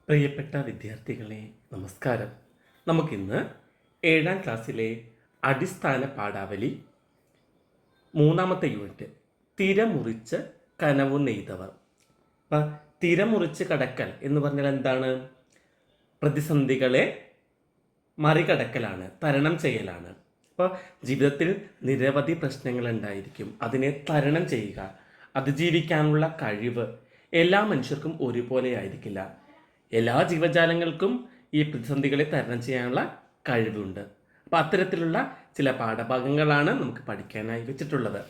പ്രിയപ്പെട്ട വിദ്യാർത്ഥികളെ, നമസ്കാരം. നമുക്കിന്ന് 7ാം ക്ലാസ്സിലെ അടിസ്ഥാന പാഠാവലി 3ാമത്തെ യൂണിറ്റ് തിരമുറിച്ച് കനവു നെയ്തവർ. അപ്പം തിരമുറിച്ച് കടക്കൽ എന്ന് പറഞ്ഞാൽ എന്താണ്? പ്രതിസന്ധികളെ മറികടക്കലാണ്, തരണം ചെയ്യലാണ്. അപ്പോൾ ജീവിതത്തിൽ നിരവധി പ്രശ്നങ്ങൾ ഉണ്ടായിരിക്കും. അതിനെ തരണം ചെയ്യുക, അതിജീവിക്കാനുള്ള കഴിവ് എല്ലാ മനുഷ്യർക്കും ഒരുപോലെ ആയിരിക്കില്ല. എല്ലാ ജീവജാലങ്ങൾക്കും ഈ പ്രതിസന്ധികളെ തരണം ചെയ്യാനുള്ള കഴിവുണ്ട്. അപ്പോൾ അത്തരത്തിലുള്ള ചില പാഠഭാഗങ്ങളാണ് നമുക്ക് പഠിക്കാനായി വെച്ചിട്ടുള്ളത്.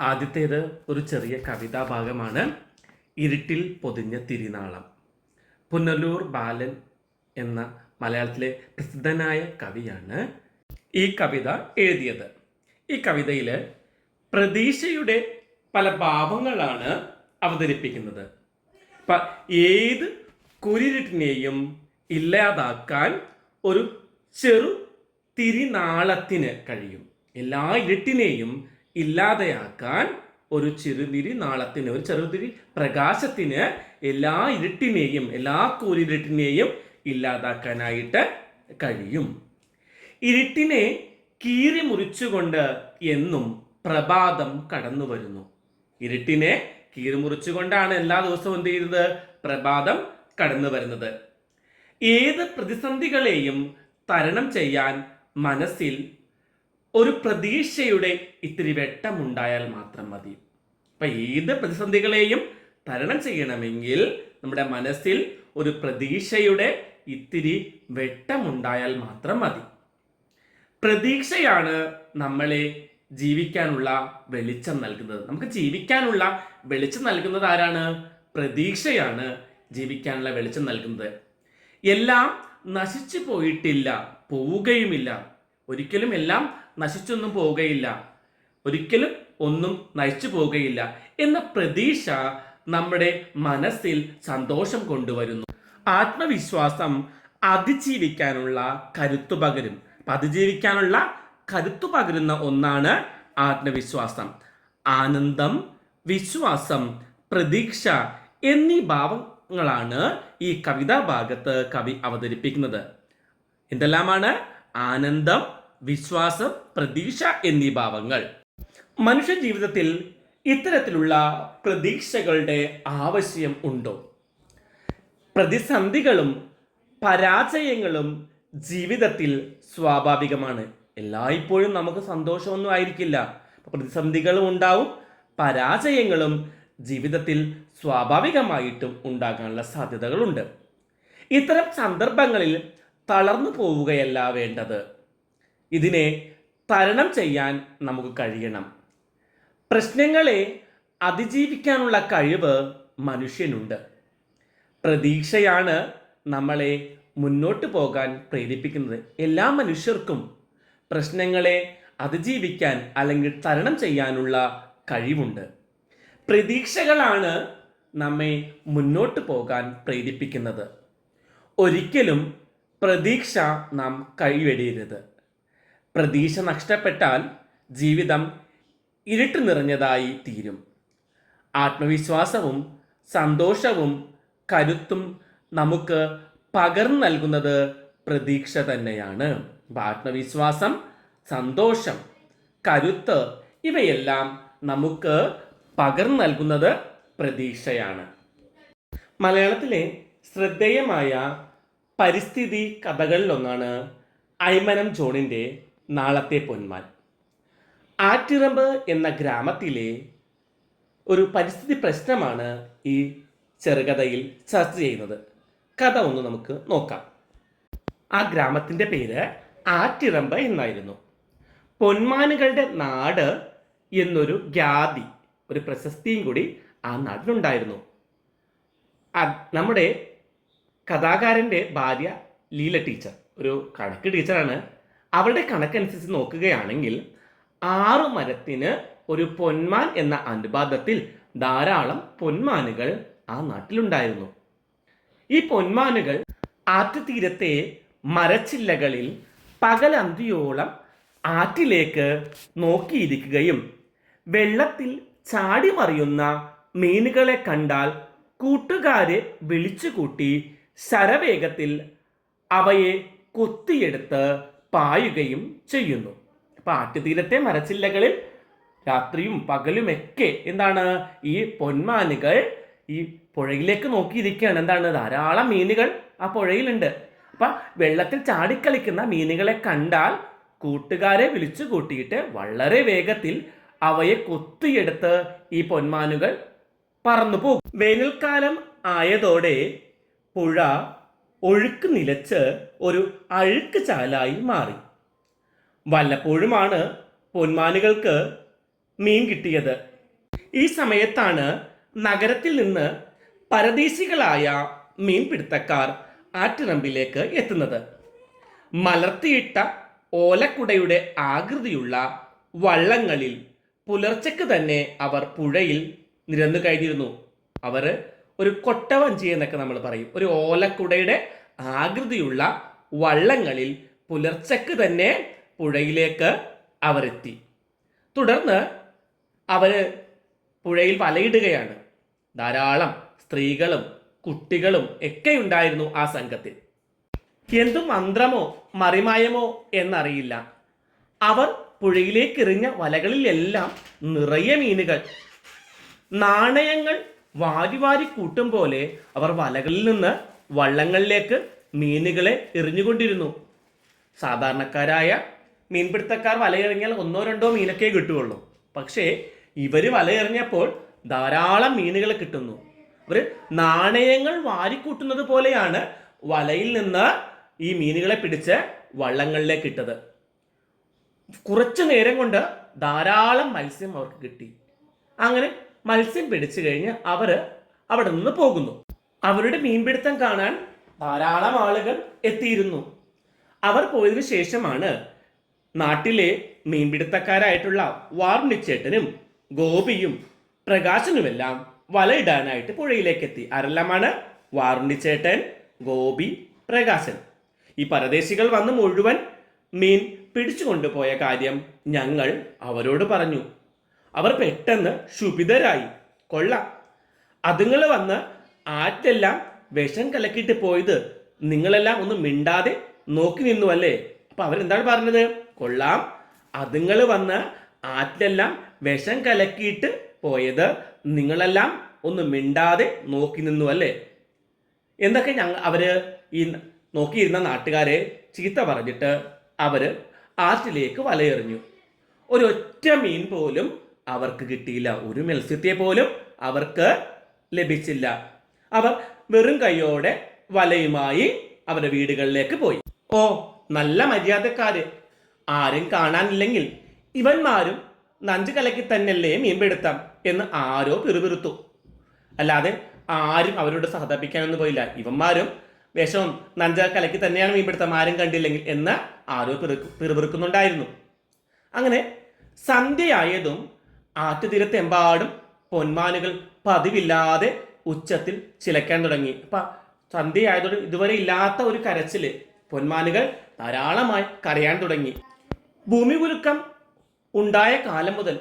ആദ്യത്തേത് ഒരു ചെറിയ കവിതാ ഭാഗമാണ്. ഇരുട്ടിൽ പൊതിഞ്ഞ തിരിനാളം. പുനലൂർ ബാലൻ എന്ന മലയാളത്തിലെ പ്രസിദ്ധനായ കവിയാണ് ഈ കവിത എഴുതിയത്. ഈ കവിതയിൽ പ്രതീക്ഷയുടെ പല ഭാവങ്ങളാണ് അവതരിപ്പിക്കുന്നത്. അപ്പം ഏത് കുരിരുട്ടിനെയും ഇല്ലാതാക്കാൻ ഒരു ചെറു തിരിനാളത്തിന് കഴിയും. എല്ലാ ഇരുട്ടിനെയും ഇല്ലാതെയാക്കാൻ ഒരു ചെറുതിരിനാളത്തിന്, ഒരു ചെറുതിരി പ്രകാശത്തിന് എല്ലാ ഇരുട്ടിനെയും, എല്ലാ കൂരിരുട്ടിനെയും ഇല്ലാതാക്കാനായിട്ട് കഴിയും. ഇരുട്ടിനെ കീറി മുറിച്ചുകൊണ്ട് എന്നും പ്രഭാതം കടന്നു വരുന്നു. ഇരുട്ടിനെ കീറി മുറിച്ചുകൊണ്ടാണ് എല്ലാ ദിവസവും എന്ത് ചെയ്യുന്നത്? പ്രഭാതം കടന്നു വരുന്നത്. ഏത് പ്രതിസന്ധികളെയും തരണം ചെയ്യാൻ മനസ്സിൽ ഒരു പ്രതീക്ഷയുടെ ഇത്തിരി വെട്ടമുണ്ടായാൽ മാത്രം മതി. അപ്പം ഏത് പ്രതിസന്ധികളെയും തരണം ചെയ്യണമെങ്കിൽ നമ്മുടെ മനസ്സിൽ ഒരു പ്രതീക്ഷയുടെ ഇത്തിരി വെട്ടമുണ്ടായാൽ മാത്രം മതി. പ്രതീക്ഷയാണ് നമ്മളെ ജീവിക്കാനുള്ള വെളിച്ചം നൽകുന്നത്. നമുക്ക് ജീവിക്കാനുള്ള വെളിച്ചം നൽകുന്നത് ആരാണ്? പ്രതീക്ഷയാണ് ജീവിക്കാനുള്ള വെളിച്ചം നൽകുന്നത്. എല്ലാം നശിച്ചു പോയിട്ടില്ല, പോവുകയുമില്ല. ഒരിക്കലും എല്ലാം നശിച്ചൊന്നും പോവുകയില്ല, ഒരിക്കലും ഒന്നും നശിച്ചു പോവുകയില്ല എന്ന പ്രതീക്ഷ നമ്മുടെ മനസ്സിൽ സന്തോഷം കൊണ്ടുവരുന്നു. ആത്മവിശ്വാസം അതിജീവിക്കാനുള്ള കരുത്തു പകരും. അതിജീവിക്കാനുള്ള കരുത്തു പകരുന്ന ഒന്നാണ് ആത്മവിശ്വാസം. ആനന്ദം, വിശ്വാസം, പ്രതീക്ഷ എന്നീ ഭാവങ്ങളാണ് ഈ കവിതാ ഭാഗത്ത് കവി അവതരിപ്പിക്കുന്നത്. എന്തെല്ലാമാണ്? ആനന്ദം, വിശ്വാസം, പ്രതീക്ഷ എന്നീ ഭാവങ്ങൾ. മനുഷ്യ ജീവിതത്തിൽ ഇത്തരത്തിലുള്ള പ്രതീക്ഷകളുടെ ആവശ്യം ഉണ്ടോ? പ്രതിസന്ധികളും പരാജയങ്ങളും ജീവിതത്തിൽ സ്വാഭാവികമാണ്. എല്ലായ്പ്പോഴും നമുക്ക് സന്തോഷമൊന്നും ആയിരിക്കില്ല. പ്രതിസന്ധികളും ഉണ്ടാവും, പരാജയങ്ങളും ജീവിതത്തിൽ സ്വാഭാവികമായിട്ടും ഉണ്ടാകാനുള്ള സാധ്യതകളുണ്ട്. ഇത്തരം സന്ദർഭങ്ങളിൽ തളർന്നു പോവുകയല്ല വേണ്ടത്. ഇതിനെ തരണം ചെയ്യാൻ നമുക്ക് കഴിയണം. പ്രശ്നങ്ങളെ അതിജീവിക്കാനുള്ള കഴിവ് മനുഷ്യനുണ്ട്. പ്രതീക്ഷയാണ് നമ്മളെ മുന്നോട്ട് പോകാൻ പ്രേരിപ്പിക്കുന്നത്. എല്ലാ മനുഷ്യർക്കും പ്രശ്നങ്ങളെ അതിജീവിക്കാൻ അല്ലെങ്കിൽ തരണം ചെയ്യാനുള്ള കഴിവുണ്ട്. പ്രതീക്ഷകളാണ് നമ്മെ മുന്നോട്ട് പോകാൻ പ്രേരിപ്പിക്കുന്നത്. ഒരിക്കലും പ്രതീക്ഷ നാം കൈവെടിയരുത്. പ്രതീക്ഷ നഷ്ടപ്പെട്ടാൽ ജീവിതം ഇരുട്ട് നിറഞ്ഞതായി തീരും. ആത്മവിശ്വാസവും സന്തോഷവും കരുത്തും നമുക്ക് പകർന്നു നൽകുന്നത് പ്രതീക്ഷ തന്നെയാണ്. ആത്മവിശ്വാസം, സന്തോഷം, കരുത്ത് ഇവയെല്ലാം നമുക്ക് പകർന്നു നൽകുന്നത് പ്രതീക്ഷയാണ്. മലയാളത്തിലെ ശ്രദ്ധേയമായ പരിസ്ഥിതി കഥകളിലൊന്നാണ് അയ്മനം ജോണിൻ്റെ നാളത്തെ പൊന്മാൻ. ആറ്റിറമ്പ് എന്ന ഗ്രാമത്തിലെ ഒരു പരിസ്ഥിതി പ്രശ്നമാണ് ഈ ചെറുകഥയിൽ ചർച്ച ചെയ്യുന്നത്. കഥ ഒന്ന് നമുക്ക് നോക്കാം. ആ ഗ്രാമത്തിൻ്റെ പേര് ആറ്റിറമ്പ് എന്നായിരുന്നു. പൊന്മാനുകളുടെ നാട് എന്നൊരു ഖ്യാതി, ഒരു പ്രശസ്തിയും കൂടി ആ നാട്ടിലുണ്ടായിരുന്നു. നമ്മുടെ കഥാകാരൻ്റെ ഭാര്യ ലീല ടീച്ചർ ഒരു കണക്ക് ടീച്ചറാണ്. അവരുടെ കണക്കനുസരിച്ച് നോക്കുകയാണെങ്കിൽ 6 മരത്തിന് ഒരു പൊന്മാൻ എന്ന അനുപാതത്തിൽ ധാരാളം പൊന്മാനുകൾ ആ നാട്ടിലുണ്ടായിരുന്നു. ഈ പൊന്മാനുകൾ ആറ്റുതീരത്തെ മരച്ചില്ലകളിൽ പകലന്തിയോളം ആറ്റിലേക്ക് നോക്കിയിരിക്കുകയും വെള്ളത്തിൽ ചാടി മറിയുന്ന മീനുകളെ കണ്ടാൽ കൂട്ടുകാരെ വിളിച്ചുകൂട്ടി ശരവേഗത്തിൽ അവയെ കൊത്തിയെടുത്ത് പായുകയും ചെയ്യുന്നു. അപ്പൊ ആറ്റുതീരത്തെ മരച്ചില്ലകളിൽ രാത്രിയും പകലുമൊക്കെ എന്താണ് ഈ പൊന്മാനുകൾ ഈ പുഴയിലേക്ക് നോക്കിയിരിക്കുകയാണ്. എന്താണ്, ധാരാളം മീനുകൾ ആ പുഴയിലുണ്ട്. അപ്പൊ വെള്ളത്തിൽ ചാടിക്കളിക്കുന്ന മീനുകളെ കണ്ടാൽ കൂട്ടുകാരെ വിളിച്ചു കൂട്ടിയിട്ട് വളരെ വേഗത്തിൽ അവയെ കൊത്തിയെടുത്ത് ഈ പൊന്മാനുകൾ പറന്നു പോകും. വേനൽക്കാലം ആയതോടെ പുഴ ഒഴുക്ക് നിലച്ച് ഒരു അഴുക്ക് ചാലായി മാറി. വല്ലപ്പോഴുമാണ് പൊന്മാനുകൾക്ക് മീൻ കിട്ടിയത്. ഈ സമയത്താണ് നഗരത്തിൽ നിന്ന് പരദേശികളായ മീൻപിടുത്തക്കാർ ആറ്റിറമ്പിലേക്ക് എത്തുന്നത്. മലർത്തിയിട്ട ഓലക്കുടയുടെ ആകൃതിയുള്ള വള്ളങ്ങളിൽ പുലർച്ചയ്ക്ക് തന്നെ അവർ പുഴയിൽ നിരന്നു കഴിഞ്ഞിരുന്നു. അവർ ഒരു കൊട്ടവഞ്ചി എന്നൊക്കെ നമ്മൾ പറയും. ഒരു ഓലക്കുടയുടെ ആകൃതിയുള്ള വള്ളങ്ങളിൽ പുലർച്ചയ്ക്ക് തന്നെ പുഴയിലേക്ക് അവരെത്തി. തുടർന്ന് അവർ പുഴയിൽ വലയിടുകയാണ്. ധാരാളം സ്ത്രീകളും കുട്ടികളും ഒക്കെ ഉണ്ടായിരുന്നു ആ സംഘത്തിൽ. എന്തു മന്ത്രമോ മറിമായമോ എന്നറിയില്ല, അവർ പുഴയിലേക്ക് എറിഞ്ഞ വലകളിലെല്ലാം നിറയെ മീനുകൾ. നാണയങ്ങൾ വാരി വാരി കൂട്ടും പോലെ അവർ വലകളിൽ നിന്ന് വള്ളങ്ങളിലേക്ക് മീനുകളെ എറിഞ്ഞുകൊണ്ടിരുന്നു. സാധാരണക്കാരായ മീൻപിടുത്തക്കാർ വലയെറിഞ്ഞാൽ ഒന്നോ രണ്ടോ മീനൊക്കെ കിട്ടുകയുള്ളൂ. പക്ഷേ ഇവര് വലയെറിഞ്ഞപ്പോൾ ധാരാളം മീനുകൾ കിട്ടുന്നു. ഇവർ നാണയങ്ങൾ വാരിക്കൂട്ടുന്നത് പോലെയാണ് വലയിൽ നിന്ന് ഈ മീനുകളെ പിടിച്ച് വള്ളങ്ങളിലേക്ക് ഇട്ടത്. കുറച്ചു നേരം കൊണ്ട് ധാരാളം മത്സ്യം അവർക്ക് കിട്ടി. അങ്ങനെ മത്സ്യം പിടിച്ചു കഴിഞ്ഞ് അവർ അവിടെ നിന്ന് പോകുന്നു. അവരുടെ മീൻപിടുത്തം കാണാൻ ധാരാളം ആളുകൾ എത്തിയിരുന്നു. അവർ പോയതിനു ശേഷമാണ് നാട്ടിലെ മീൻപിടുത്തക്കാരായിട്ടുള്ള വാറുണ്ണിച്ചേട്ടനും ഗോപിയും പ്രകാശനുമെല്ലാം വലയിടാനായിട്ട് പുഴയിലേക്ക് എത്തി. ആരെല്ലാമാണ്? വാറുണ്ണിച്ചേട്ടൻ, ഗോപി, പ്രകാശൻ. ഈ പരദേശികൾ വന്ന് മുഴുവൻ മീൻ പിടിച്ചു കൊണ്ടുപോയ കാര്യം ഞങ്ങൾ അവരോട് പറഞ്ഞു. അവർ പെട്ടെന്ന് ക്ഷുഭിതരായി. കൊള്ളാം, അതുങ്ങൾ വന്ന് ആറ്റെല്ലാം വിഷം കലക്കിയിട്ട് പോയത് നിങ്ങളെല്ലാം ഒന്ന് മിണ്ടാതെ നോക്കി നിന്നു അല്ലേ? അപ്പൊ അവരെന്താണ് പറഞ്ഞത്? കൊള്ളാം, അതുങ്ങൾ വന്ന് ആറ്റിലെല്ലാം വിഷം കലക്കിയിട്ട് പോയത് നിങ്ങളെല്ലാം ഒന്ന് മിണ്ടാതെ നോക്കി നിന്നു അല്ലേ? എന്തൊക്കെ അവര് ഈ നോക്കിയിരുന്ന നാട്ടുകാരെ ചീത്ത പറഞ്ഞിട്ട് അവര് ആറ്റിലേക്ക് വലയെറിഞ്ഞു. ഒരൊറ്റ മീൻ പോലും അവർക്ക് കിട്ടിയില്ല. ഒരു മത്സ്യത്തെ പോലും അവർക്ക് ലഭിച്ചില്ല. അവർ വെറും കൈയോടെ വലയുമായി അവരുടെ വീടുകളിലേക്ക് പോയി. ഓ, നല്ല മര്യാദക്കാര്, ആരും കാണാനില്ലെങ്കിൽ ഇവന്മാരും നഞ്ചു കലക്കി തന്നെയല്ലേ മീൻപിടുത്തം എന്ന് ആരോ പിറുപിറുത്തു. അല്ലാതെ ആരും അവരോട് സഹതപിക്കാനൊന്നും പോയില്ല. ഇവന്മാരും വിഷവും നഞ്ച കലക്കി തന്നെയാണ് മീൻപിടുത്തം, ആരും കണ്ടില്ലെങ്കിൽ എന്ന് ആരോ പിറുപിറുക്കുന്നുണ്ടായിരുന്നു. അങ്ങനെ സന്ധ്യയായതും ആറ്റുതീരത്തെമ്പാടും പൊന്മാനുകൾ പതിവില്ലാതെ ഉച്ചത്തിൽ ചിലക്കാൻ തുടങ്ങി. അപ്പൊ സന്ധ്യയായതോടെ ഇതുവരെ ഇല്ലാത്ത ഒരു കരച്ചില്, പൊന്മാനുകൾ ധാരാളമായി കരയാൻ തുടങ്ങി. ഭൂമി കുലുക്കം ഉണ്ടായ കാലം മുതൽ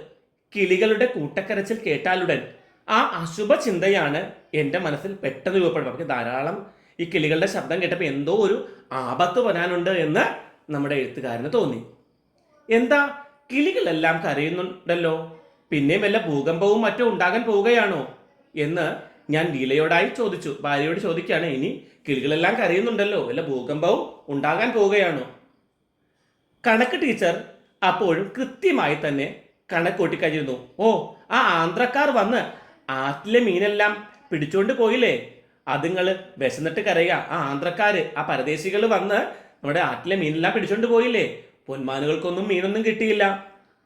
കിളികളുടെ കൂട്ടക്കരച്ചിൽ കേട്ടാലുടൻ ആ അശുഭ ചിന്തയാണ് എൻ്റെ മനസ്സിൽ പെട്ടെന്ന് രൂപപ്പെടുന്നത്. നമുക്ക് ധാരാളം ഈ കിളികളുടെ ശബ്ദം കേട്ടപ്പോൾ എന്തോ ഒരു ആപത്ത് വരാനുണ്ട് എന്ന് നമ്മുടെ എഴുത്തുകാരന് തോന്നി. എന്താ, കിളികളെല്ലാം കരയുന്നുണ്ടല്ലോ, പിന്നെയും വല്ല ഭൂകമ്പവും മറ്റോ ഉണ്ടാകാൻ പോവുകയാണോ എന്ന് ഞാൻ ലീലയോടായി ചോദിച്ചു. ഭാര്യയോട് ചോദിക്കുകയാണ്, ഇനി കിളികളെല്ലാം കരയുന്നുണ്ടല്ലോ, വല്ല ഭൂകമ്പവും ഉണ്ടാകാൻ പോവുകയാണോ? കണക്ക് ടീച്ചർ അപ്പോഴും കൃത്യമായി തന്നെ കണക്കൂട്ടി കഴിഞ്ഞിരുന്നു. ഓ, ആ ആന്ധ്രക്കാർ വന്ന് ആറ്റിലെ മീനെല്ലാം പിടിച്ചുകൊണ്ട് പോയില്ലേ, അതുങ്ങൾ വിശന്നിട്ട് കരയുക. ആ ആന്ധ്രക്കാര്, ആ പരദേശികൾ വന്ന് നമ്മുടെ ആറ്റിലെ മീനെല്ലാം പിടിച്ചുകൊണ്ട് പോയില്ലേ, പൊന്മാനുകൾക്കൊന്നും മീനൊന്നും കിട്ടിയില്ല,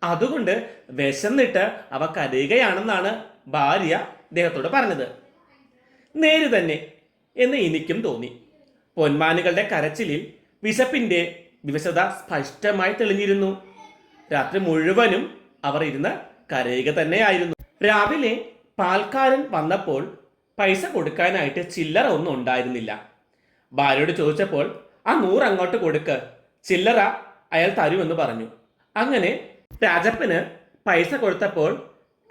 അതുകൊണ്ട് വിശന്നിട്ട് അവ കരയുകയാണെന്നാണ് ഭാര്യ അദ്ദേഹത്തോട് പറഞ്ഞത്. നേര് തന്നെ എന്ന് എനിക്കും തോന്നി. പൊന്മാനുകളുടെ കരച്ചിലിൽ വിശപ്പിന്റെ വിവശത സ്പഷ്ടമായി തെളിഞ്ഞിരുന്നു. രാത്രി മുഴുവനും അവർ ഇരുന്ന് കരയുക തന്നെയായിരുന്നു. രാവിലെ പാൽക്കാരൻ വന്നപ്പോൾ പൈസ കൊടുക്കാനായിട്ട് ചില്ലറ ഒന്നും ഉണ്ടായിരുന്നില്ല. ഭാര്യയോട് ചോദിച്ചപ്പോൾ ആ 100 അങ്ങോട്ട് കൊടുക്ക്, ചില്ലറ അയാൾ തരുമെന്ന് പറഞ്ഞു. അങ്ങനെ രാജപ്പന് പൈസ കൊടുത്തപ്പോൾ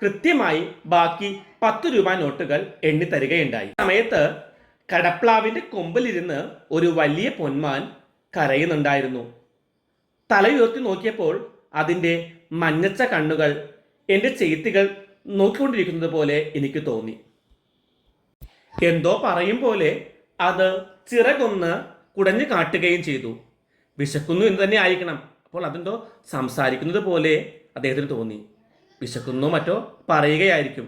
കൃത്യമായി ബാക്കി 10 രൂപ നോട്ടുകൾ എണ്ണി തരികയുണ്ടായി. സമയത്ത് കടപ്ലാവിന്റെ കൊമ്പിലിരുന്ന് ഒരു വലിയ പൊന്മാൻ കരയുന്നുണ്ടായിരുന്നു. തലയുയർത്തി നോക്കിയപ്പോൾ അതിൻ്റെ മഞ്ഞച്ച കണ്ണുകൾ എൻ്റെ ചെയ്ത്തികൾ നോക്കിക്കൊണ്ടിരിക്കുന്നത് പോലെ എനിക്ക് തോന്നി. എന്തോ പറയും പോലെ അത് ചിറകൊന്ന് കുടഞ്ഞു കാട്ടുകയും ചെയ്തു. വിശക്കുന്നു എന്ന് തന്നെ ആയിരിക്കണം. അപ്പോൾ അതെന്തോ സംസാരിക്കുന്നത് പോലെ അദ്ദേഹത്തിന് തോന്നി. വിശക്കുന്നോ മറ്റോ പറയുകയായിരിക്കും.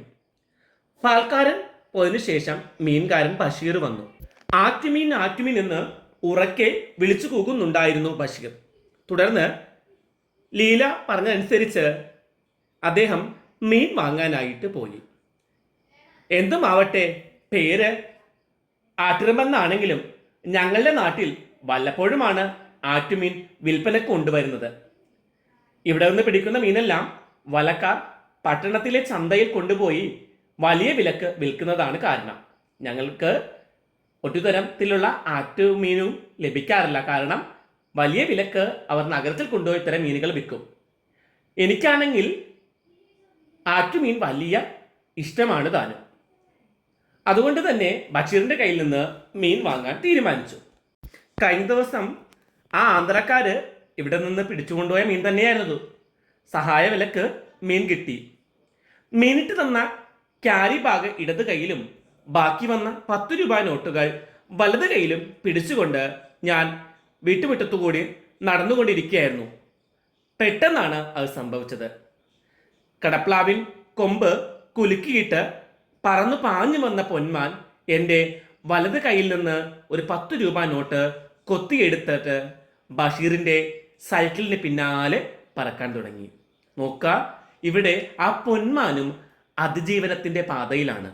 പാൽക്കാരൻ പോയതിനു ശേഷം മീൻകാരൻ ബഷീർ വന്നു. ആറ്റുമീൻ ആറ്റുമീൻ എന്ന് ഉറക്കെ വിളിച്ചു കൂകുന്നുണ്ടായിരുന്നു ബഷീർ. തുടർന്ന് ലീല പറഞ്ഞതനുസരിച്ച് അദ്ദേഹം മീൻ വാങ്ങാനായിട്ട് പോയി. എന്തുമാവട്ടെ, പേര് ആറ്റിറമ്പെന്നാണെങ്കിലും ഞങ്ങളുടെ നാട്ടിൽ വല്ലപ്പോഴുമാണ് ആറ്റുമീൻ വിൽപ്പനക്ക് കൊണ്ടുവരുന്നത്. ഇവിടെ നിന്ന് പിടിക്കുന്ന മീനെല്ലാം വലക്കാർ പട്ടണത്തിലെ ചന്തയിൽ കൊണ്ടുപോയി വലിയ വിലക്ക് വിൽക്കുന്നതാണ് കാരണം. ഞങ്ങൾക്ക് ഒരു തരത്തിലുള്ള ആറ്റുമീനും ലഭിക്കാറില്ല. കാരണം വലിയ വിലക്ക് അവർ നഗരത്തിൽ കൊണ്ടുപോയി ഇത്തരം മീനുകൾ വിൽക്കും. എനിക്കാണെങ്കിൽ ആറ്റുമീൻ വലിയ ഇഷ്ടമാണ് താനും. അതുകൊണ്ട് തന്നെ ബഷീറിന്റെ കയ്യിൽ നിന്ന് മീൻ വാങ്ങാൻ തീരുമാനിച്ചു. കഴിഞ്ഞ ദിവസം ആ ആന്ധ്രക്കാര് ഇവിടെ നിന്ന് പിടിച്ചുകൊണ്ടുപോയ മീൻ തന്നെയായിരുന്നു. സഹായ വിലക്ക് മീൻ കിട്ടി. മീനിട്ട് തന്ന ക്യാരി ബാഗ് ഇടത് കൈയിലും ബാക്കി വന്ന 10 രൂപ നോട്ടുകൾ വലത് കൈയിലും പിടിച്ചുകൊണ്ട് ഞാൻ വീട്ടുമുറ്റത്തുകൂടി നടന്നുകൊണ്ടിരിക്കുകയായിരുന്നു. പെട്ടെന്നാണ് അത് സംഭവിച്ചത്. കടപ്ലാവിൻ കൊമ്പ് കുലുക്കിയിട്ട് പറന്നു പാഞ്ഞു വന്ന പൊന്മാൻ എൻ്റെ വലത് കൈയിൽ നിന്ന് ഒരു 10 രൂപ നോട്ട് കൊത്തിയെടുത്തിട്ട് ബഷീറിൻ്റെ സൈക്കിളിന് പിന്നാലെ പറക്കാൻ തുടങ്ങി. നോക്കുക, ഇവിടെ ആ പൊന്മാനും അതിജീവനത്തിൻ്റെ പാതയിലാണ്.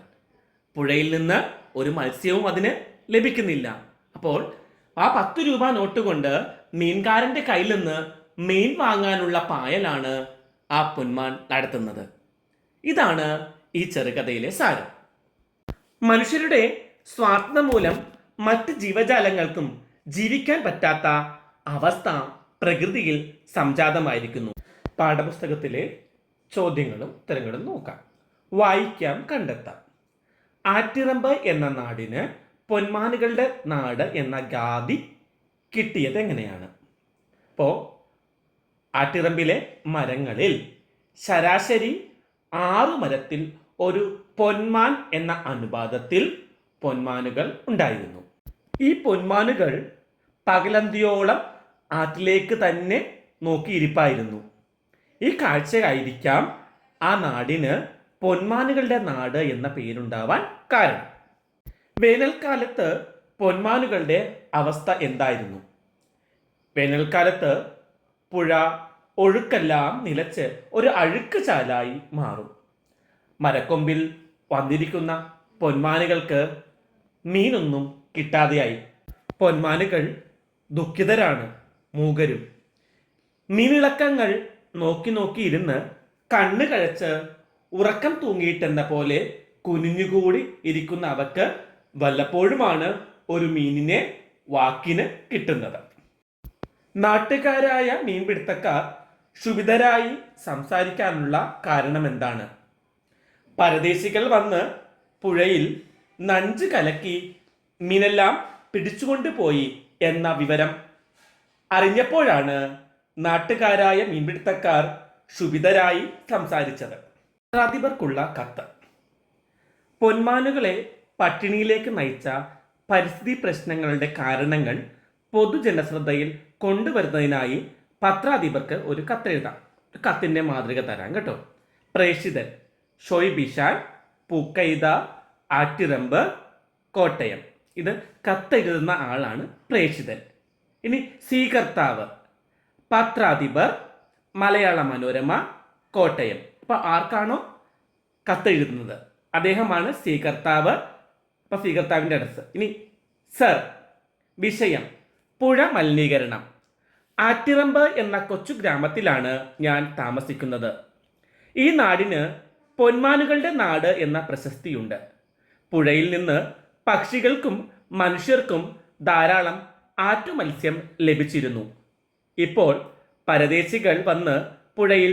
പുഴയിൽ നിന്ന് ഒരു മത്സ്യവും അതിന് ലഭിക്കുന്നില്ല. അപ്പോൾ ആ 10 രൂപ നോട്ട് കൊണ്ട് മീൻകാരൻ്റെ കയ്യിൽ നിന്ന് മീൻ വാങ്ങാനുള്ള പായലാണ് ആ പൊന്മാൻ നടത്തുന്നത്. ഇതാണ് ഈ ചെറുകഥയിലെ സാരം. മനുഷ്യരുടെ സ്വാർത്ഥം മൂലം മറ്റ് ജീവജാലങ്ങൾക്കും ജീവിക്കാൻ പറ്റാത്ത അവസ്ഥ പ്രകൃതിയിൽ സംജാതമായിരിക്കുന്നു. പാഠപുസ്തകത്തിലെ ചോദ്യങ്ങളും ഉത്തരങ്ങളും നോക്കാം. വായിക്കാം, കണ്ടെത്താം. ആറ്റിറമ്പ് എന്ന നാടിന് പൊന്മാനുകളുടെ നാട് എന്ന ഖ്യാതി കിട്ടിയത് എങ്ങനെയാണ്? അപ്പോൾ ആറ്റിറമ്പിലെ മരങ്ങളിൽ ശരാശരി 6 മരത്തിൽ ഒരു പൊന്മാൻ എന്ന അനുപാതത്തിൽ പൊന്മാനുകൾ ഉണ്ടായിരുന്നു. ഈ പൊന്മാനുകൾ പകലന്തിയോളം ആറ്റിലേക്ക് തന്നെ നോക്കിയിരിപ്പായിരുന്നു. ഈ കാഴ്ചയായിരിക്കാം ആ നാടിന് പൊന്മാനുകളുടെ നാട് എന്ന പേരുണ്ടാവാൻ കാരണം. വേനൽക്കാലത്ത് പൊന്മാനുകളുടെ അവസ്ഥ എന്തായിരുന്നു? വേനൽക്കാലത്ത് പുഴ ഒഴുക്കെല്ലാം നിലച്ച് ഒരു അഴുക്ക് ചാലായി മാറും. മരക്കൊമ്പിൽ വന്നിരിക്കുന്ന പൊന്മാനുകൾക്ക് മീനൊന്നും കിട്ടാതെയായി. പൊന്മാനുകൾ ദുഃഖിതരാണ്, മൂകരും. മീനിളക്കങ്ങൾ നോക്കി നോക്കി ഇരുന്ന് കണ്ണ് കഴച്ച് ഉറക്കം തൂങ്ങിയിട്ടെന്ന പോലെ കുനിഞ്ഞുകൂടി ഇരിക്കുന്ന അവക്ക് വല്ലപ്പോഴുമാണ് ഒരു മീനിനെ വാക്കിന് കിട്ടുന്നത്. നാട്ടുകാരായ മീൻപിടുത്തക്കാർ ക്ഷുഭിതരായി സംസാരിക്കാനുള്ള കാരണം എന്താണ്? പരദേശികൾ വന്ന് പുഴയിൽ നഞ്ച് കലക്കി മീനെല്ലാം പിടിച്ചുകൊണ്ട് പോയി എന്ന വിവരം അറിഞ്ഞപ്പോഴാണ് നാട്ടുകാരായ മീൻപിടുത്തക്കാർ ക്ഷുഭിതരായി സംസാരിച്ചത്. പത്രാധിപർക്കുള്ള കത്ത്. പൊന്മാനുകളെ പട്ടിണിയിലേക്ക് നയിച്ച പരിസ്ഥിതി പ്രശ്നങ്ങളുടെ കാരണങ്ങൾ പൊതുജനശ്രദ്ധയിൽ കൊണ്ടുവരുന്നതിനായി പത്രാധിപർക്ക് ഒരു കത്തെഴുതാം. കത്തിൻ്റെ മാതൃക തരാം കേട്ടോ. പ്രേഷിതൻ ഷോയ് ബിഷാൻ, പൂക്കൈത, ആറ്റിറമ്പ്, കോട്ടയം. ഇത് കത്തെഴുതുന്ന ആളാണ് പ്രേഷിതൻ. ഇനി സ്വീകർത്താവ് പത്രാധിപർ, മലയാള മനോരമ, കോട്ടയം. അപ്പോൾ ആർക്കാണോ കത്തെഴുതുന്നത് അദ്ദേഹമാണ് സ്വീകർത്താവ്. അപ്പോൾ സ്വീകർത്താവിൻ്റെ അഡ്രസ്. ഇനി സർ, വിഷയം പുഴ മലിനീകരണം. ആറ്റിറമ്പ് എന്ന കൊച്ചു ഗ്രാമത്തിലാണ് ഞാൻ താമസിക്കുന്നത്. ഈ നാടിന് പൊന്മാനുകളുടെ നാട് എന്ന പ്രശസ്തിയുണ്ട്. പുഴയിൽ നിന്ന് പക്ഷികൾക്കും മനുഷ്യർക്കും ധാരാളം ആറ്റുമത്സ്യം ലഭിച്ചിരുന്നു. ഇപ്പോൾ പരദേശികൾ വന്ന് പുഴയിൽ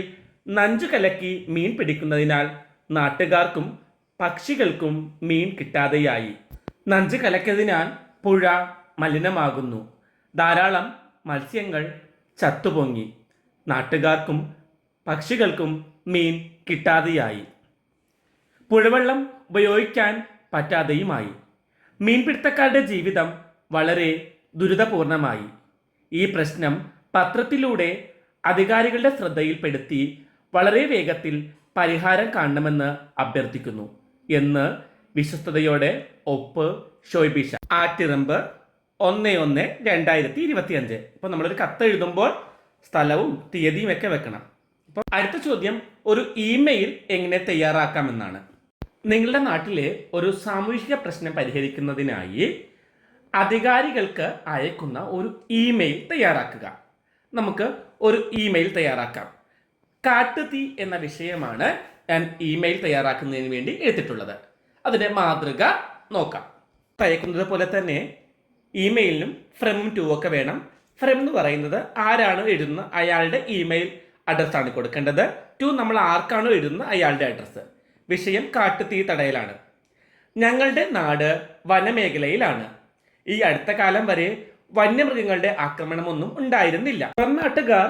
നഞ്ചു കലക്കി മീൻ പിടിക്കുന്നതിനാൽ നാട്ടുകാർക്കും പക്ഷികൾക്കും മീൻ കിട്ടാതെയായി. നഞ്ച് കലക്കിയതിനാൽ പുഴ മലിനമാകുന്നു. ധാരാളം മത്സ്യങ്ങൾ ചത്തുപൊങ്ങി. നാട്ടുകാർക്കും പക്ഷികൾക്കും മീൻ കിട്ടാതെയായി. പുഴവെള്ളം ഉപയോഗിക്കാൻ പറ്റാതെയുമായി. മീൻപിടുത്തക്കാരുടെ ജീവിതം വളരെ ദുരിതപൂർണമായി. ഈ പ്രശ്നം പത്രത്തിലൂടെ അധികാരികളുടെ ശ്രദ്ധയിൽപ്പെടുത്തി വളരെ വേഗത്തിൽ പരിഹാരം കാണണമെന്ന് അഭ്യർത്ഥിക്കുന്നു എന്ന് വിശ്വസ്തയോടെ ഒപ്പ് ഷോയ്ബിഷ. ആറ്റിറമ്പ് 1/1/2025. ഇപ്പോൾ നമ്മളൊരു കത്ത് എഴുതുമ്പോൾ സ്ഥലവും തീയതിയും ഒക്കെ വെക്കണം. അപ്പോൾ അടുത്ത ചോദ്യം ഒരു ഇമെയിൽ എങ്ങനെ തയ്യാറാക്കാമെന്നാണ്. നിങ്ങളുടെ നാട്ടിലെ ഒരു സാമൂഹിക പ്രശ്നം പരിഹരിക്കുന്നതിനായി അധികാരികൾക്ക് അയക്കുന്ന ഒരു ഇമെയിൽ തയ്യാറാക്കുക. നമുക്ക് ഒരു ഇമെയിൽ തയ്യാറാക്കാം. കാട്ടുതീ എന്ന വിഷയമാണ് ഞാൻ ഇമെയിൽ തയ്യാറാക്കുന്നതിന് വേണ്ടി എടുത്തിട്ടുള്ളത്. അതിൻ്റെ മാതൃക നോക്കാം. അയക്കുന്നത് പോലെ തന്നെ ഇമെയിലിനും ഫ്രം ടു ഒക്കെ വേണം. ഫ്രം എന്ന് പറയുന്നത് ആരാണ് എഴുതുന്ന അയാളുടെ ഇമെയിൽ അഡ്രസ്സാണ് കൊടുക്കേണ്ടത്. ടു നമ്മൾ ആർക്കാണോ എഴുതുന്ന അയാളുടെ അഡ്രസ്സ്. വിഷയം കാട്ടുതീ തടയലാണ്. ഞങ്ങളുടെ നാട് വനമേഖലയിലാണ്. ഈ അടുത്ത കാലം വരെ വന്യമൃഗങ്ങളുടെ ആക്രമണമൊന്നും ഉണ്ടായിരുന്നില്ല. നാട്ടുകാർ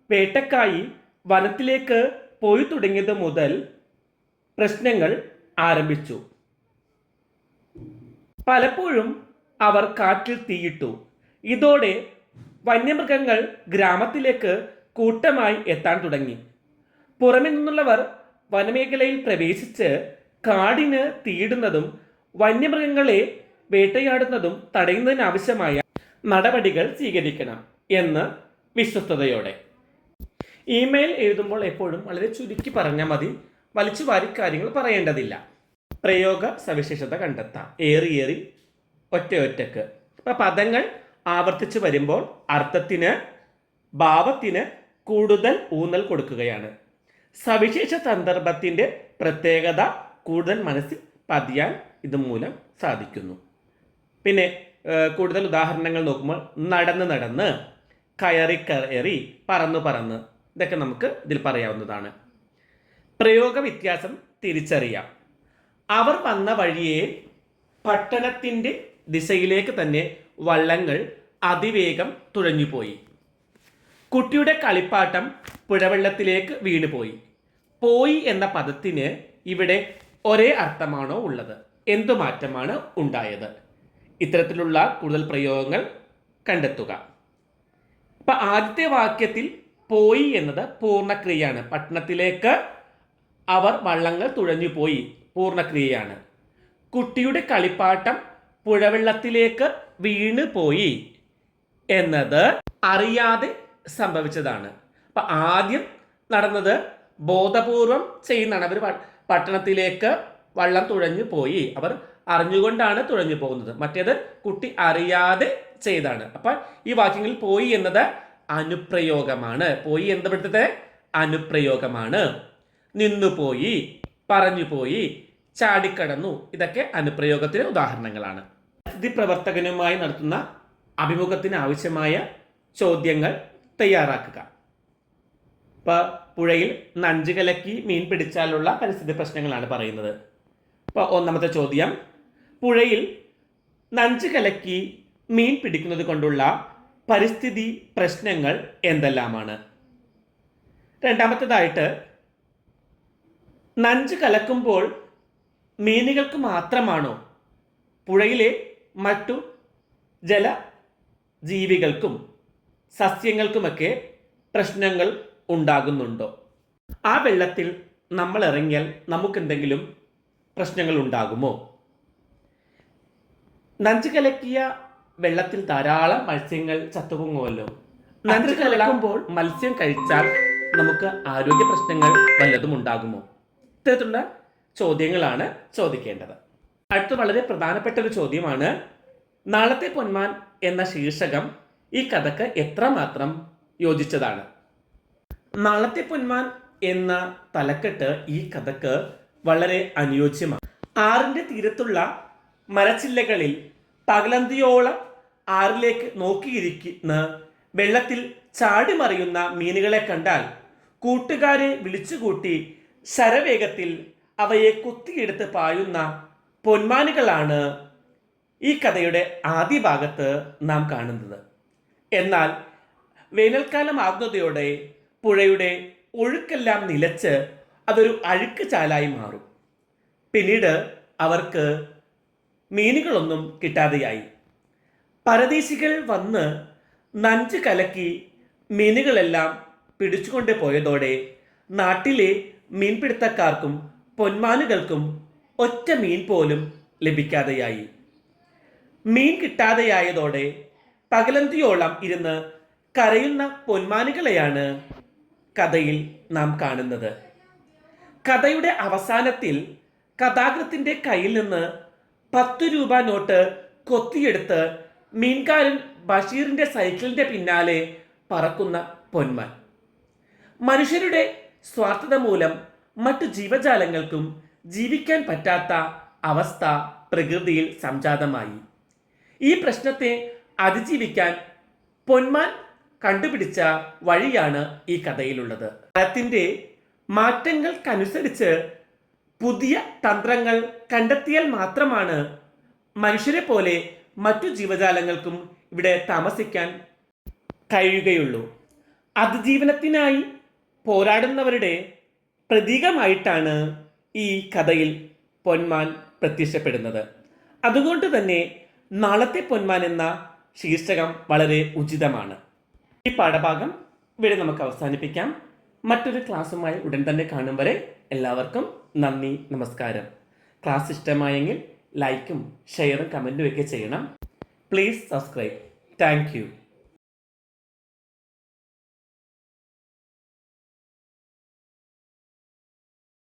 വേട്ടക്കായി വനത്തിലേക്ക് പോയി തുടങ്ങിയത് മുതൽ പ്രശ്നങ്ങൾ ആരംഭിച്ചു. പലപ്പോഴും അവർ കാട്ടിൽ തീയിട്ടു. ഇതോടെ വന്യമൃഗങ്ങൾ ഗ്രാമത്തിലേക്ക് കൂട്ടമായി എത്താൻ തുടങ്ങി. പുറമെ നിന്നുള്ളവർ വനമേഖലയിൽ പ്രവേശിച്ച് കാടിന് തീയിടുന്നതും വന്യമൃഗങ്ങളെ വേട്ടയാടുന്നതും തടയുന്നതിനാവശ്യമായ നടപടികൾ സ്വീകരിക്കണം എന്ന് വിശ്വസ്തയോടെ. ഇമെയിൽ എഴുതുമ്പോൾ എപ്പോഴും വളരെ ചുരുക്കി പറഞ്ഞാൽ മതി. വലിച്ചു വാരി കാര്യങ്ങൾ പറയേണ്ടതില്ല. പ്രയോഗ സവിശേഷത കണ്ടെത്താം. ഏറി ഒറ്റക്ക്. ഇപ്പം പദങ്ങൾ ആവർത്തിച്ച് വരുമ്പോൾ അർത്ഥത്തിന് ഭാവത്തിന് കൂടുതൽ ഊന്നൽ കൊടുക്കുകയാണ്. സവിശേഷ സന്ദർഭത്തിൻ്റെ പ്രത്യേകത കൂടുതൽ മനസ്സിൽ പതിയാൻ ഇതുമൂലം സാധിക്കുന്നു. പിന്നെ കൂടുതൽ ഉദാഹരണങ്ങൾ നോക്കുമ്പോൾ നടന്ന്, കയറി, പറന്ന് ഇതൊക്കെ നമുക്ക് ഇതിൽ പറയാവുന്നതാണ്. പ്രയോഗ വ്യത്യാസം തിരിച്ചറിയാം. അവർ വന്ന വഴിയെ പട്ടണത്തിൻ്റെ ദിശയിലേക്ക് തന്നെ വള്ളങ്ങൾ അതിവേഗം തുഴഞ്ഞുപോയി. കുട്ടിയുടെ കളിപ്പാട്ടം പുഴവെള്ളത്തിലേക്ക് വീണുപോയി. പോയി എന്ന പദത്തിന് ഇവിടെ ഒരേ അർത്ഥമാണോ ഉള്ളത്? എന്തു മാറ്റമാണ് ഉണ്ടായത്? ഇത്തരത്തിലുള്ള കൂടുതൽ പ്രയോഗങ്ങൾ കണ്ടെത്തുക. ഇപ്പം ആദ്യത്തെ വാക്യത്തിൽ പോയി എന്നത് പൂർണ്ണക്രിയയാണ്. പട്ടണത്തിലേക്ക് അവർ വള്ളങ്ങൾ തുഴഞ്ഞു പോയി, പൂർണ്ണക്രിയയാണ്. കുട്ടിയുടെ കളിപ്പാട്ടം പുഴവെള്ളത്തിലേക്ക് വീണ് പോയി എന്നത് അറിയാതെ സംഭവിച്ചതാണ്. അപ്പം ആദ്യം നടന്നത് ബോധപൂർവം ചെയ്യുന്നതാണ്. അവർ പട്ടണത്തിലേക്ക് വള്ളം തുഴഞ്ഞു പോയി, അവർ അറിഞ്ഞുകൊണ്ടാണ് തുഴഞ്ഞു പോകുന്നത്. മറ്റേത് കുട്ടി അറിയാതെ ചെയ്താണ്. അപ്പം ഈ വാക്യങ്ങളിൽ പോയി എന്നത് അനുപ്രയോഗമാണ്. പോയി എന്നപ്പെടുത്തത്തെ അനുപ്രയോഗമാണ്. നിന്നുപോയി, പറഞ്ഞുപോയി, ചാടിക്കടന്നു, ഇതൊക്കെ അനുപ്രയോഗത്തിന് ഉദാഹരണങ്ങളാണ്. പരിസ്ഥിതി പ്രവർത്തകനുമായി നടത്തുന്ന അഭിമുഖത്തിന് ആവശ്യമായ ചോദ്യങ്ങൾ തയ്യാറാക്കുക. ഇപ്പോൾ പുഴയിൽ നഞ്ച് കലക്കി മീൻ പിടിച്ചാലുള്ള പരിസ്ഥിതി പ്രശ്നങ്ങളാണ് പറയുന്നത്. ഇപ്പോൾ ഒന്നാമത്തെ ചോദ്യം, പുഴയിൽ നഞ്ച് കലക്കി മീൻ പിടിക്കുന്നത് കൊണ്ടുള്ള പരിസ്ഥിതി പ്രശ്നങ്ങൾ എന്തെല്ലാമാണ്? രണ്ടാമത്തേതായിട്ട്, നഞ്ച് കലക്കുമ്പോൾ മീനുകൾക്ക് മാത്രമാണോ പുഴയിലെ മറ്റു ജലജീവികൾക്കും സസ്യങ്ങൾക്കുമൊക്കെ പ്രശ്നങ്ങൾ ഉണ്ടാകുന്നുണ്ടോ? ആ വെള്ളത്തിൽ നമ്മൾ ഇറങ്ങിയാൽ നമുക്കെന്തെങ്കിലും പ്രശ്നങ്ങൾ ഉണ്ടാകുമോ? നഞ്ച് കലക്കിയ വെള്ളത്തിൽ ധാരാളം മത്സ്യങ്ങൾ ചത്തുപൊങ്ങുമല്ലോ. നഞ്ച് കലക്കുമ്പോൾ മത്സ്യം കഴിച്ചാൽ നമുക്ക് ആരോഗ്യ പ്രശ്നങ്ങൾ വല്ലതും ഉണ്ടാകുമോ? ഇത്തരത്തിലുള്ള ചോദ്യങ്ങളാണ് ചോദിക്കേണ്ടത്. അടുത്ത വളരെ പ്രധാനപ്പെട്ട ഒരു ചോദ്യമാണ്, നാളത്തെ പൊന്മാൻ എന്ന ശീർഷകം ഈ കഥക്ക് എത്രമാത്രം യോജിച്ചതാണ്? നാളത്തെ പൊന്മാൻ എന്ന തലക്കെട്ട് ഈ കഥക്ക് വളരെ അനുയോജ്യമാണ്. ആറിൻ്റെ തീരത്തുള്ള മരച്ചില്ലകളിൽ പകലന്തിയോളം ആറിലേക്ക് നോക്കിയിരിക്കുന്ന വെള്ളത്തിൽ ചാടിമറിയുന്ന മീനുകളെ കണ്ടാൽ കൂട്ടുകാരെ വിളിച്ചുകൂട്ടി ശരവേഗത്തിൽ അവയെ കുത്തിയെടുത്ത് പായുന്ന പൊന്മാനുകളാണ് ഈ കഥയുടെ ആദ്യ ഭാഗത്ത് നാം കാണുന്നത്. എന്നാൽ വേനൽക്കാലം ആകുന്നതോടെ പുഴയുടെ ഒഴുക്കെല്ലാം നിലച്ച് അതൊരു അഴുക്ക് ചാലായി മാറും. പിന്നീട് അവർക്ക് മീനുകളൊന്നും കിട്ടാതെയായി. പരദേശികൾ വന്ന് നഞ്ച് കലക്കി മീനുകളെല്ലാം പിടിച്ചുകൊണ്ട് പോയതോടെ നാട്ടിലെ മീൻപിടുത്തക്കാർക്കും പൊന്മാനുകൾക്കും ഒറ്റ മീൻ പോലും ലഭിക്കാതെയായി. മീൻ കിട്ടാതെയായതോടെ പകലന്തിയോളം ഇരുന്ന് കരയുന്ന പൊന്മാനുകളെയാണ് കഥയിൽ നാം കാണുന്നത്. കഥയുടെ അവസാനത്തിൽ കഥാകൃത്തിന്റെ കയ്യിൽ നിന്ന് 10 രൂപ നോട്ട് കൊത്തിയെടുത്ത് മീൻകാരൻ ബഷീറിന്റെ സൈക്കിളിന്റെ പിന്നാലെ പറക്കുന്ന പൊന്മാൻ. മനുഷ്യരുടെ സ്വാർത്ഥത മൂലം മറ്റു ജീവജാലങ്ങൾക്കും ജീവിക്കാൻ പറ്റാത്ത അവസ്ഥ പ്രകൃതിയിൽ സംജാതമായി. ഈ പ്രശ്നത്തെ അതിജീവിക്കാൻ പൊന്മാൻ കണ്ടുപിടിച്ച വഴിയാണ് ഈ കഥയിലുള്ളത്. കാലത്തിന്റെ മാറ്റങ്ങൾക്കനുസരിച്ച് പുതിയ തന്ത്രങ്ങൾ കണ്ടെത്തിയാൽ മാത്രമാണ് മനുഷ്യരെ പോലെ മറ്റു ജീവജാലങ്ങൾക്കും ഇവിടെ താമസിക്കാൻ കഴിയുകയുള്ളൂ. അതിജീവനത്തിനായി പോരാടുന്നവരുടെ പ്രതീകമായിട്ടാണ് ഈ കഥയിൽ പൊന്മാൻ പ്രത്യക്ഷപ്പെടുന്നത്. അതുകൊണ്ട് തന്നെ നാളത്തെ പൊന്മാൻ എന്ന ശീർഷകം വളരെ ഉചിതമാണ്. ഈ പാഠഭാഗം ഇവിടെ നമുക്ക് അവസാനിപ്പിക്കാം. മറ്റൊരു ക്ലാസ്സുമായി ഉടൻ തന്നെ കാണും വരെ എല്ലാവർക്കും നന്ദി, നമസ്കാരം. ക്ലാസ് ഇഷ്ടമായെങ്കിൽ ലൈക്കും ഷെയറും കമൻറ്റും ഒക്കെ ചെയ്യണം. Please subscribe. Thank you.